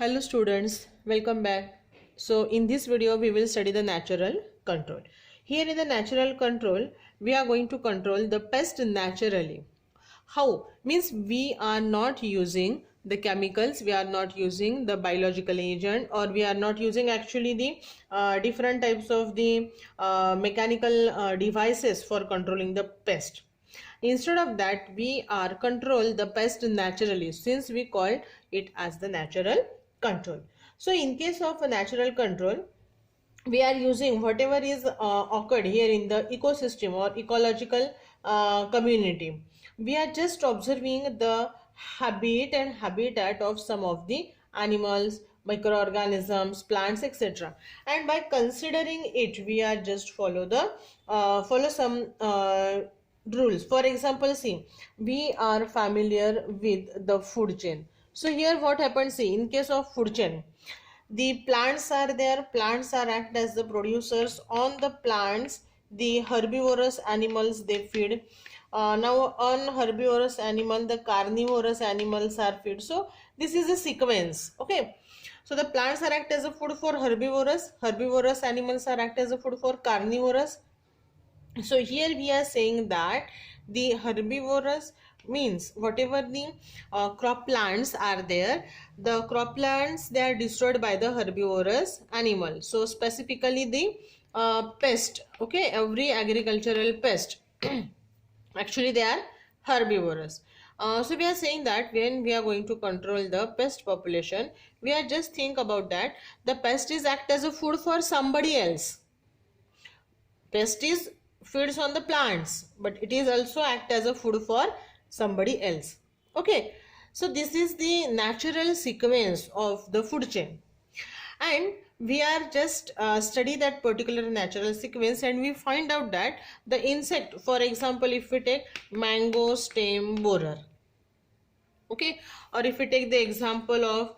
Hello students, welcome back. So in this video we will study the natural control. Here in the natural control we are going to control the pest naturally. How? Means we are not using the chemicals, we are not using the biological agent, or we are not using actually the different types of the mechanical devices for controlling the pest. Instead of that, we are control the pest naturally, since we call it as the natural control. So in case of a natural control, we are using whatever is occurred here in the ecosystem or ecological community. We are just observing the habit and habitat of some of the animals, microorganisms, plants, etc. And by considering it, we are just follow some rules. For example, see, we are familiar with the food chain. So here what happens, see, in case of food chain, the plants are there, plants are act as the producers. On the plants, the herbivorous animals they feed. Now on herbivorous animal, the carnivorous animals are feed. So this is a sequence. Okay, so the plants are act as a food for herbivorous animals are act as a food for carnivorous. So here we are saying that the herbivorous means whatever the crop plants are there, the crop plants, they are destroyed by the herbivorous animal. So specifically the pest, okay, every agricultural pest actually they are herbivorous. So we are saying that when we are going to control the pest population, we are just think about that the pest is act as a food for somebody else. Pest is feeds on the plants, but it is also act as a food for somebody else. Okay, so this is the natural sequence of the food chain, and we are just study that particular natural sequence, and we find out that the insect, for example, if we take mango stem borer, okay, or if we take the example of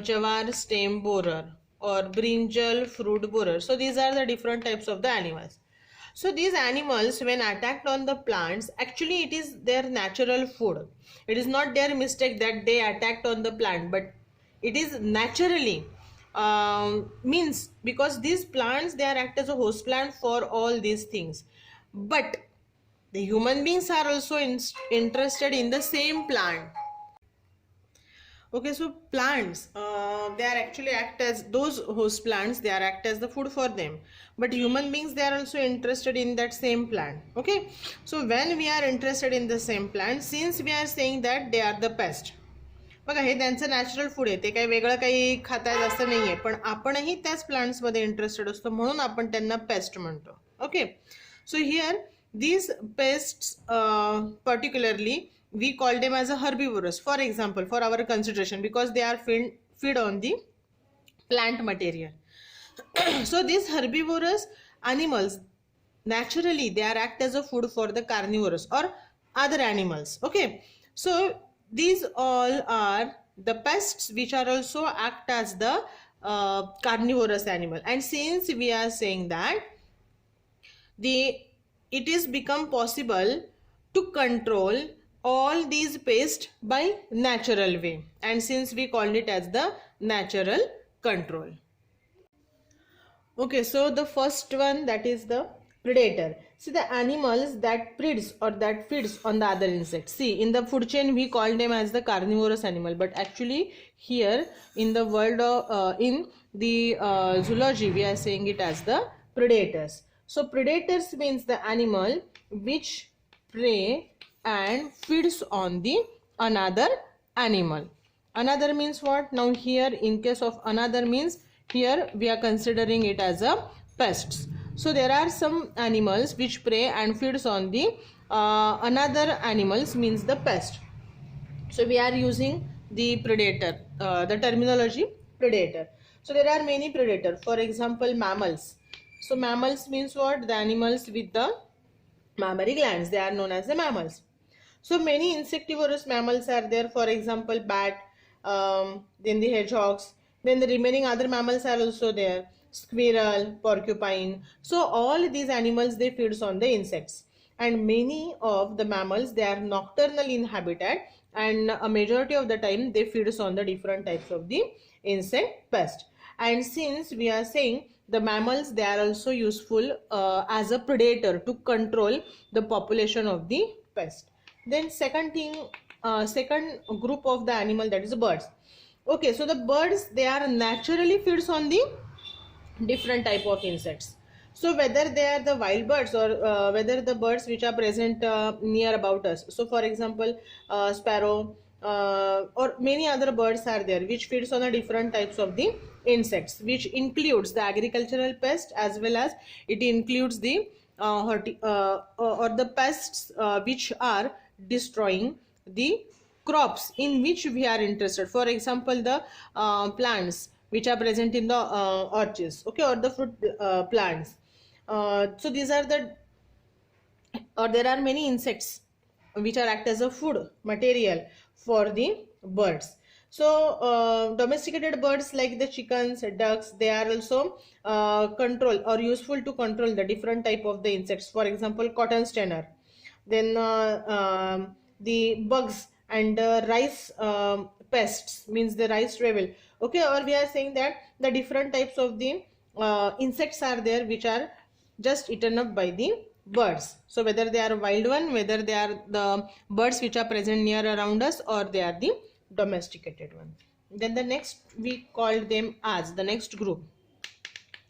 jawar stem borer or brinjal fruit borer, so these are the different types of the animals. So these animals, when attacked on the plants, actually it is their natural food. It is not their mistake that they attacked on the plant, but it is naturally means because these plants, they are act as a host plant for all these things. But the human beings are also interested in the same plant. Okay, so plants, they are actually act as those host plants, they are act as the food for them. But human beings, they are also interested in that same plant. Okay, so when we are interested in the same plant, since we are saying that they are the pest, बघा हे त्यांचं natural food आहे, ते काही वेगळं काही खातायत असं नाहीये, पण आपणही त्याच प्लांट्स मध्ये इंटरेस्टेड असतो, म्हणून आपण त्यांना पेस्ट म्हणतो. Okay, so here these pests particularly we call them as a herbivorous, for example, for our consideration, because they are feed on the plant material. So these herbivorous animals, naturally they are act as a food for the carnivorous or other animals. Okay, so these all are the pests which are also act as the carnivorous animal. And since we are saying that it is become possible to control all these pests by natural way, and since we called it as the natural control. Okay, so the first one, that is the predator. See, the animals that predates or that feeds on the other insects. See, in the food chain we call them as the carnivorous animal, but actually here in the world of in the zoology we are saying it as the predators. So predators means the animal which prey and feeds on the another animal. Another means what? Now here in case of another means here we are considering it as a pests. So there are some animals which prey and feeds on the another animals means the pest. So we are using the predator, the terminology predator. So there are many predators. For example, mammals. So mammals means what? The animals with the mammary glands, they are known as the mammals. So many insectivorous mammals are there. For example, bat, then the hedgehogs, then the remaining other mammals are also there. Squirrel, porcupine. So all these animals, they feeds on the insects. And many of the mammals, they are nocturnal in habitat, and a majority of the time they feeds on the different types of the insect pest. And since we are saying the mammals, they are also useful as a predator to control the population of the pest. Then second thing, second group of the animal, that is the birds. Okay, so the birds, they are naturally feeds on the different type of insects. So whether they are the wild birds or whether the birds which are present near about us, so for example sparrow or many other birds are there which feeds on the different types of the insects, which includes the agricultural pest as well as it includes the or the pests which are destroying the crops in which we are interested. For example, the plants which are present in the orchards, okay, or the fruit plants. So these are the, or there are many insects which are act as a food material for the birds. So domesticated birds like the chickens, ducks, they are also control or useful to control the different type of the insects. For example, cotton stanner, then the bugs and rice pests, means the rice travel. Okay, or we are saying that the different types of the insects are there which are just eaten up by the birds. So whether they are wild one, whether they are the birds which are present near around us, or they are the domesticated one. Then the next we called them as the next group,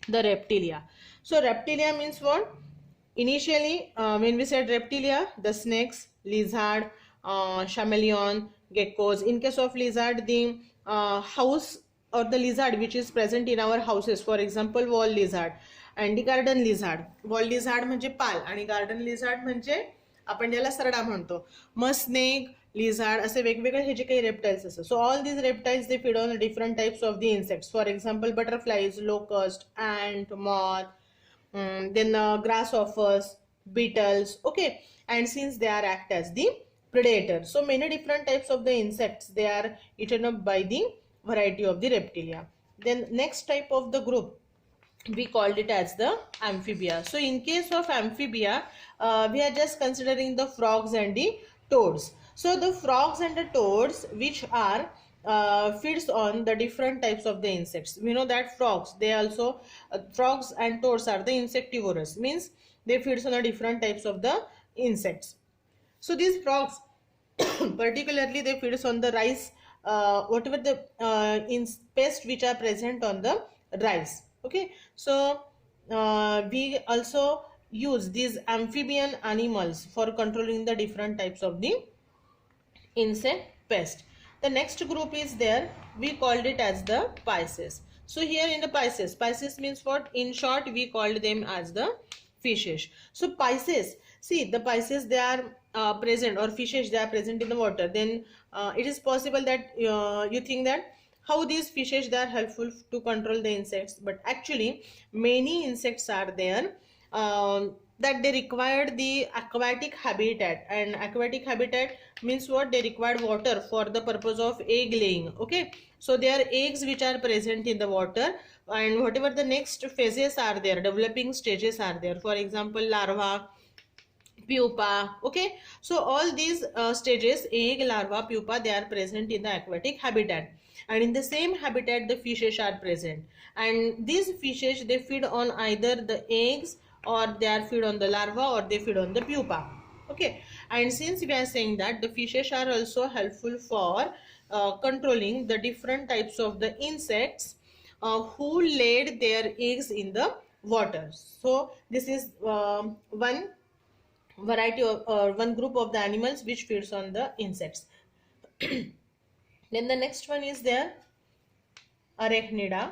the reptilia. So reptilia means what? Initially when we said reptilia, the snakes, lizard, chameleon, geckos. In case of lizard, the house or the lizard which is present in our houses, for example wall lizard and garden lizard. Wall lizard म्हणजे पाल आणि garden lizard म्हणजे आपण ज्याला सरडा म्हणतो. मग snake, lizard असे वेगवेगळे हे जे काही reptiles असतात. So all these reptiles they feed on different types of the insects. For example butterflies, locust, ant, moth, then grasshoppers, beetles. Okay, and since they are act as the predator, so many different types of the insects, they are eaten up by the variety of the reptilia. Then next type of the group, we called it as the amphibia. So in case of amphibia, we are just considering the frogs and the toads. So the frogs and the toads which are feeds on the different types of the insects. We know that frogs, they also frogs and toads are the insectivorous, means they feeds on the different types of the insects. So these frogs particularly they feeds on the rice, whatever the pests which are present on the rice. Okay, so we also use these amphibian animals for controlling the different types of the insect pest. The next group is there, we called it as the Pisces. So here in the Pisces means what? In short, we called them as the fishes. So Pisces, see the Pisces, they are present, or fishes, they are present in the water. Then it is possible that you think that how these fishes, they are helpful to control the insects, but actually many insects are there that they required the aquatic habitat, and aquatic habitat means what? They required water for the purpose of egg laying. Okay, so there are eggs which are present in the water, and whatever the next phases are there, developing stages are there, for example larva, pupa. Okay, so all these stages, egg, larva, pupa, they are present in the aquatic habitat, and in the same habitat the fishes are present, and these fishes, they feed on either the eggs, or they are feed on the larva, or they feed on the pupa. Okay, and since we are saying that the fishes are also helpful for controlling the different types of the insects who laid their eggs in the water. So this is one variety of one group of the animals which feeds on the insects. Then the next one is there, Arachnida.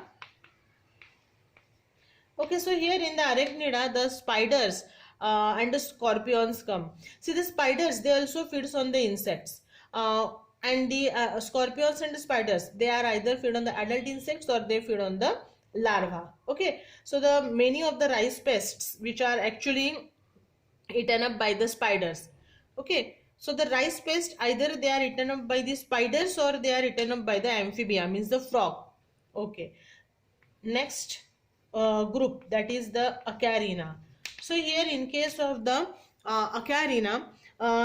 Okay, so here in the Arachnida, the spiders and the scorpions come. See, the spiders, they also feeds on the insects, and the scorpions and the spiders, they are either feed on the adult insects or they feed on the larva. Okay, so the many of the rice pests which are actually eaten up by the spiders. Okay, so the rice pest, either they are eaten up by the spiders or they are eaten up by the amphibia, means the frog. Okay, next group, that is the Acarina. So here in case of the Acarina,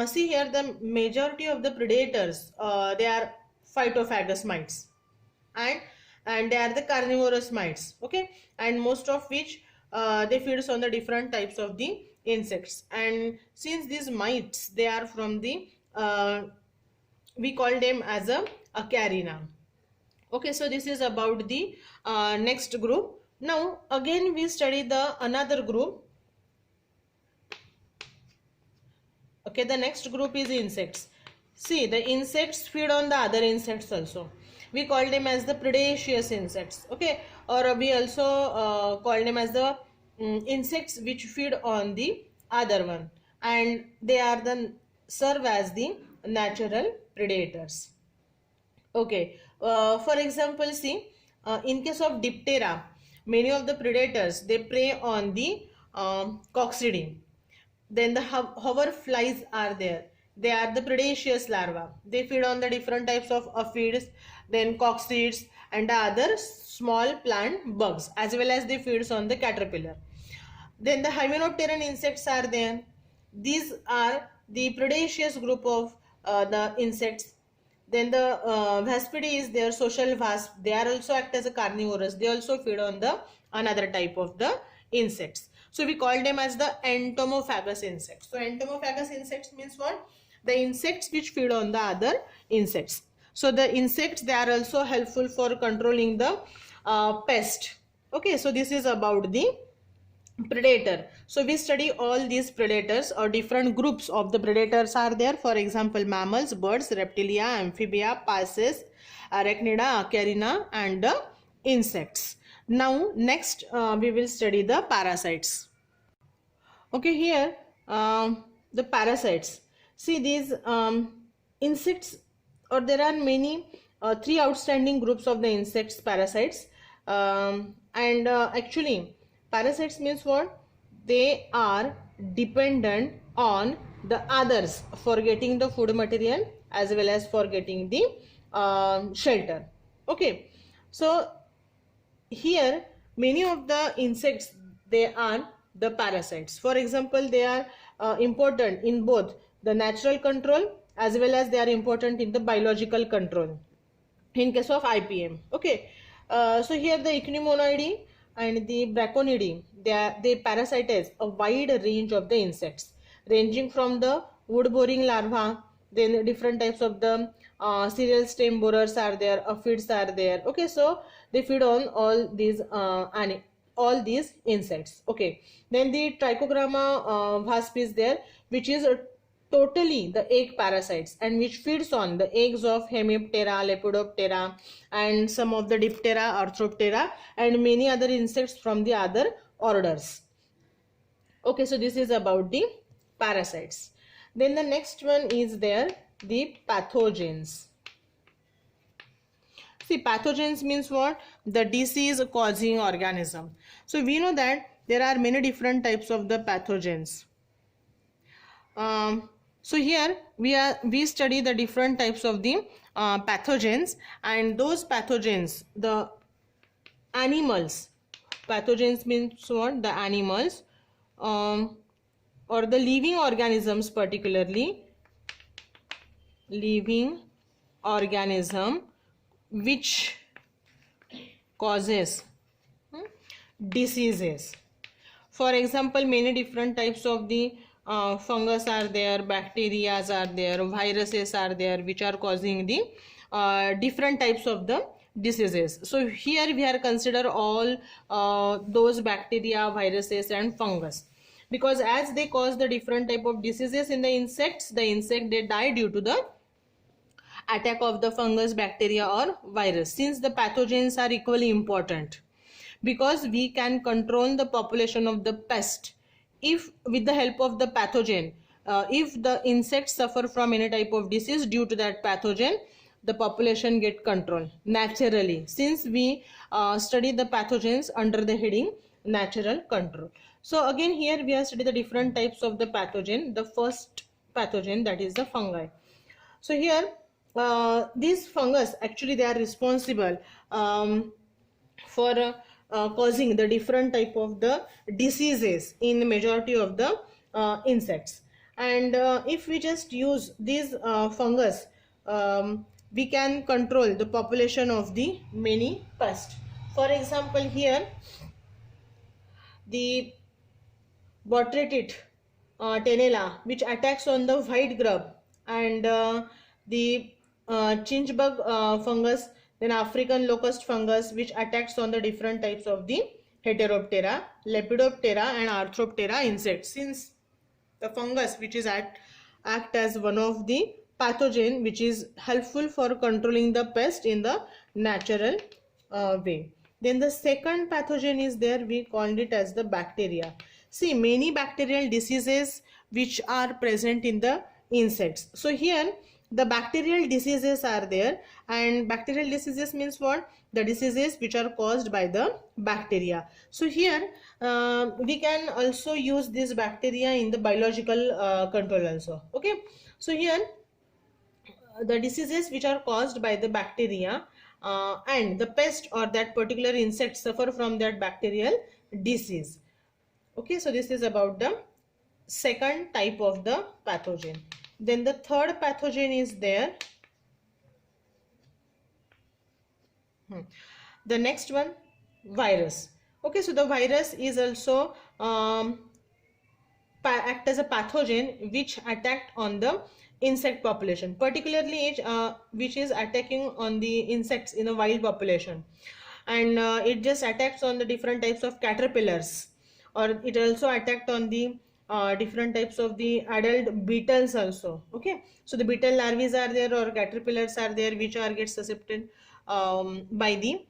see here the majority of the predators, they are phytophagous mites, and and they are the carnivorous mites. Okay, and most of which they feeds on the different types of the insects. And since these mites, they are from the we call them as a acarina. Okay, so this is about the next group. Now again we study the another group. Okay, the next group is insects. See, the insects feed on the other insects also. We call them as the predaceous insects. Okay, or we also call them as the insects which feed on the other one, and they are the serve as the natural predators. Okay, for example, see, in case of Diptera, many of the predators they prey on the coccidae. Then the hover flies are there. They are the predaceous larvae. They feed on the different types of aphids, then coccids and the other small plant bugs, as well as they feeds on the caterpillar. Then the hymenopteran insects are there. These are the predaceous group of the insects. Then the Vaspidae is their social wasp. They are also act as a carnivorous. They also feed on the another type of the insects. So we call them as the entomophagous insects. So entomophagous insects means what? The insects which feed on the other insects. So the insects, they are also helpful for controlling the pest. Okay, so this is about the predator. So we study all these predators, or different groups of the predators are there. For example, mammals, birds, reptilia, amphibia, passes, arachnida, acarina, and the insects. Now next we will study the parasites. Okay, here the parasites. See, these insects, or there are many three outstanding groups of the insects parasites, and actually parasites means what? They are dependent on the others for getting the food material as well as for getting the shelter. Okay, so here many of the insects, they are the parasites. For example, they are important in both the natural control as well as they are important in the biological control in case of IPM. Okay, so here the Ichneumonidae and the Braconidae, they parasitize a wide range of the insects, ranging from the wood boring larva, then different types of the cereal stem borers are there, aphids are there. Okay, so they feed on all these insects. Okay, then the Trichogramma wasp is there, which is totally the egg parasites and which feeds on the eggs of Hemiptera, Lepidoptera, and some of the Diptera, Arthroptera, and many other insects from the other orders. Okay, so this is about the parasites. Then the next one is there, the pathogens. See, pathogens means what? The disease causing organism. So we know that there are many different types of the pathogens. So here we study the different types of the pathogens, and those pathogens, the animals, pathogens means what? The animals or the living organisms, particularly living organism which causes diseases. For example, many different types of the fungus are there, bacteria are there, viruses are there, which are causing the different types of the diseases. So here we are consider all those bacteria, viruses and fungus, because as they cause the different type of diseases in the insects, the insect they die due to the attack of the fungus, bacteria or virus. Since the pathogens are equally important, because we can control the population of the pest if with the help of the pathogen. If the insects suffer from any type of disease due to that pathogen, the population get control naturally, since we study the pathogens under the heading natural control. So again here we have studied the different types of the pathogen. The first pathogen, that is the fungi. So here these fungus, actually they are responsible for causing the different type of the diseases in the majority of the insects. And if we just use these fungus we can control the population of the many pests. For example, here the Botrytis tenella, which attacks on the white grub, and the chinchbug fungus, then African locust fungus, which attacks on the different types of the Heteroptera, Lepidoptera and Arthroptera insects. Since the fungus, which is act as one of the pathogen which is helpful for controlling the pest in the natural way. Then the second pathogen is there, we called it as the bacteria. See, many bacterial diseases which are present in the insects. So here the bacterial diseases are there, and bacterial diseases means what? The diseases which are caused by the bacteria. So here we can also use this bacteria in the biological control also. Okay, so here the diseases which are caused by the bacteria and the pest or that particular insect suffer from that bacterial disease. Okay, so this is about the second type of the pathogen. Then the third pathogen is there. The next one, virus. Okay, so the virus is also act as a pathogen which attacked on the insect population, particularly which is attacking on the insects in a wild population, and it just attacks on the different types of caterpillars, or it also attacked on the different types of the adult beetles also. Okay, so the beetle larvae are there or caterpillars are there which are get susceptible by the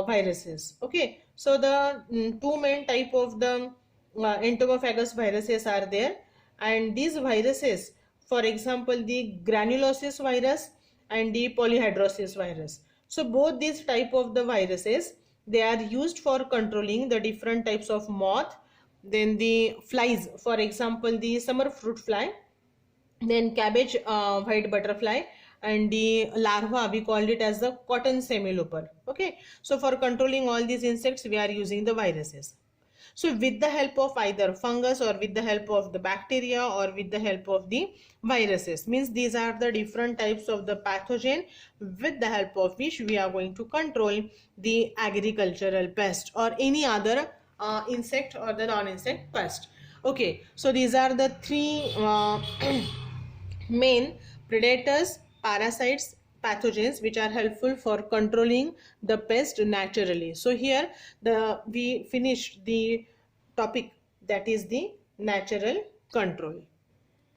viruses. Okay, so the two main type of the entomophagous viruses are there, and these viruses, for example, the granulosis virus and the polyhedrosis virus. So both these type of the viruses, they are used for controlling the different types of moth, then the flies, for example the summer fruit fly, then cabbage white butterfly, and the larva, we called it as the cotton semilooper. Okay, so for controlling all these insects we are using the viruses. So with the help of either fungus or with the help of the bacteria or with the help of the viruses, means these are the different types of the pathogen with the help of which we are going to control the agricultural pest or any other insect or the non-insect pest. Okay, so these are the three main predators, parasites, pathogens which are helpful for controlling the pest naturally. So here we finished the topic, that is the natural control.